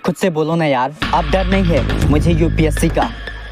खुद से बोलो ना यार। अब डर नहीं है मुझे यूपीएससी का,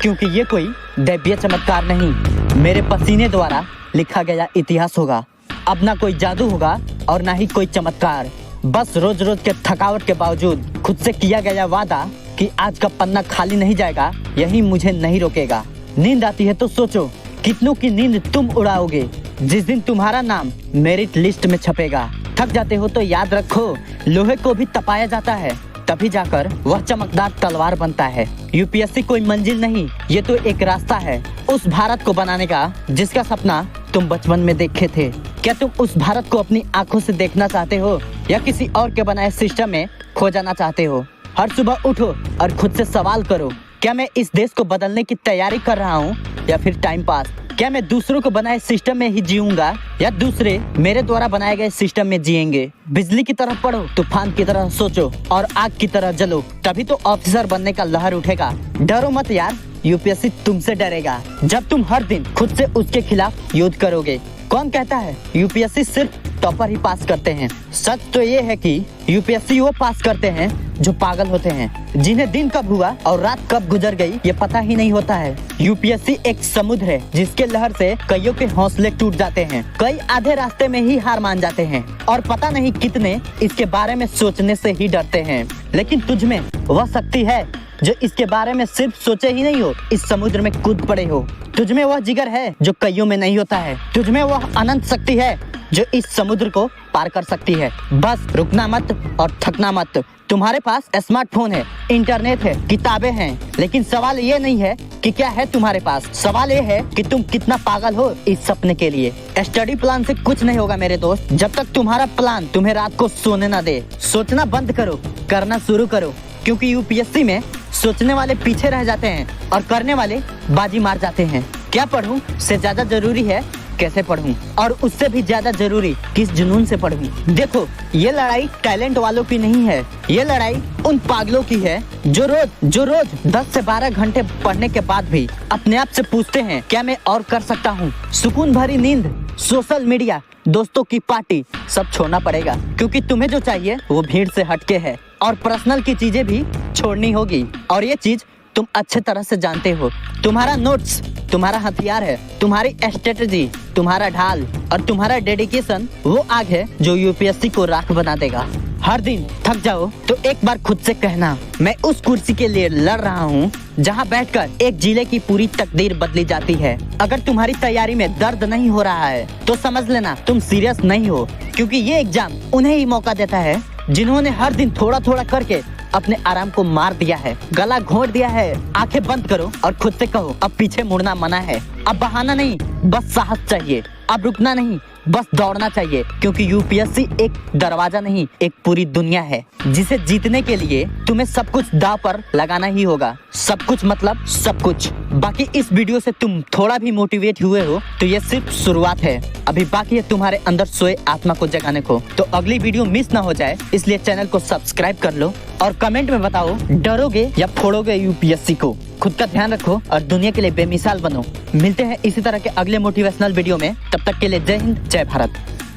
क्योंकि ये कोई दैवीय चमत्कार नहीं, मेरे पसीने द्वारा लिखा गया इतिहास होगा। अब ना कोई जादू होगा और ना ही कोई चमत्कार, बस रोज रोज के थकावट के बावजूद खुद से किया गया वादा कि आज का पन्ना खाली नहीं जाएगा, यही मुझे नहीं रोकेगा। नींद आती है तो सोचो कितनों की नींद तुम उड़ाओगे जिस दिन तुम्हारा नाम मेरिट लिस्ट में छपेगा। थक जाते हो तो याद रखो, लोहे को भी तपाया जाता है, तभी जाकर वह चमकदार तलवार बनता है। यूपीएससी कोई मंजिल नहीं, ये तो एक रास्ता है उस भारत को बनाने का जिसका सपना तुम बचपन में देखे थे। क्या तुम उस भारत को अपनी आंखों से देखना चाहते हो या किसी और के बनाए सिस्टम में खो जाना चाहते हो? हर सुबह उठो और खुद से सवाल करो, क्या मैं इस देश को बदलने की तैयारी कर रहा हूँ या फिर टाइम पास? क्या मैं दूसरों को बनाए सिस्टम में ही जीऊंगा या दूसरे मेरे द्वारा बनाए गए सिस्टम में जिएंगे? बिजली की तरह पढ़ो, तूफान की तरह सोचो और आग की तरह जलो, तभी तो ऑफिसर बनने का लहर उठेगा। डरो मत यार, यूपीएससी तुमसे डरेगा जब तुम हर दिन खुद से उसके खिलाफ युद्ध करोगे। कौन कहता है यूपीएससी सिर्फ टॉपर ही पास करते हैं? सच तो ये है कि यूपीएससी वो पास करते हैं जो पागल होते हैं, जिन्हें दिन कब हुआ और रात कब गुजर गई ये पता ही नहीं होता है। यूपीएससी एक समुद्र है जिसके लहर से कईयों के हौसले टूट जाते हैं, कई आधे रास्ते में ही हार मान जाते हैं और पता नहीं कितने इसके बारे में सोचने से ही डरते हैं। लेकिन तुझ में वह शक्ति है जो इसके बारे में सिर्फ सोचे ही नहीं हो, इस समुद्र में कूद पड़े हो। तुझ में वह जिगर है जो कईयों में नहीं होता है, तुझ में वह अनंत शक्ति है जो इस समुद्र को पार कर सकती है। बस रुकना मत और थकना मत। तुम्हारे पास स्मार्टफोन है, इंटरनेट है, किताबें हैं, लेकिन सवाल ये नहीं है कि क्या है तुम्हारे पास, सवाल ये है कि तुम कितना पागल हो इस सपने के लिए। स्टडी प्लान से कुछ नहीं होगा मेरे दोस्त, जब तक तुम्हारा प्लान तुम्हें रात को सोने ना दे। सोचना बंद करो, करना शुरू करो, क्योंकि यूपीएससी में सोचने वाले पीछे रह जाते हैं और करने वाले बाजी मार जाते हैं। क्या पढ़ूं से ज्यादा जरूरी है कैसे पढ़ूं, और उससे भी ज्यादा जरूरी किस जुनून से पढ़ूं। देखो, ये लड़ाई टैलेंट वालों की नहीं है, ये लड़ाई उन पागलों की है जो रोज 10 से 12 घंटे पढ़ने के बाद भी अपने आप से पूछते हैं क्या मैं और कर सकता हूँ। सुकून भरी नींद, सोशल मीडिया, दोस्तों की पार्टी सब छोड़ना पड़ेगा, क्योंकि तुम्हें जो चाहिए वो भीड़ से हटके है और पर्सनल की चीजें भी छोड़नी होगी। और ये चीज तुम अच्छे तरह से जानते हो। तुम्हारा नोट्स तुम्हारा हथियार है, तुम्हारी स्ट्रेटेजी तुम्हारा ढाल और तुम्हारा डेडिकेशन वो आग है जो यूपीएससी को राख बना देगा। हर दिन थक जाओ तो एक बार खुद से कहना, मैं उस कुर्सी के लिए लड़ रहा हूँ जहाँ बैठकर एक जिले की पूरी तकदीर बदली जाती है। अगर तुम्हारी तैयारी में दर्द नहीं हो रहा है तो समझ लेना तुम सीरियस नहीं हो, क्योंकि ये एग्जाम उन्हें ही मौका देता है जिन्होंने हर दिन थोड़ा थोड़ा करके अपने आराम को मार दिया है, गला घोंट दिया है। आंखें बंद करो और खुद से कहो, अब पीछे मुड़ना मना है, अब बहाना नहीं बस साहस चाहिए, अब रुकना नहीं बस दौड़ना चाहिए, क्योंकि यूपीएससी एक दरवाजा नहीं एक पूरी दुनिया है जिसे जीतने के लिए तुम्हें सब कुछ दांव पर लगाना ही होगा। सब कुछ मतलब सब कुछ। बाकी इस वीडियो से तुम थोड़ा भी मोटिवेट हुए हो तो ये सिर्फ शुरुआत है, अभी बाकी है तुम्हारे अंदर सोए आत्मा को जगाने को। तो अगली वीडियो मिस ना हो जाए इसलिए चैनल को सब्सक्राइब कर लो और कमेंट में बताओ डरोगे या फोड़ोगे यूपीएससी को। खुद का ध्यान रखो और दुनिया के लिए बेमिसाल बनो। मिलते हैं इसी तरह के अगले मोटिवेशनल वीडियो में, तब तक के लिए जय हिंद जय भारत।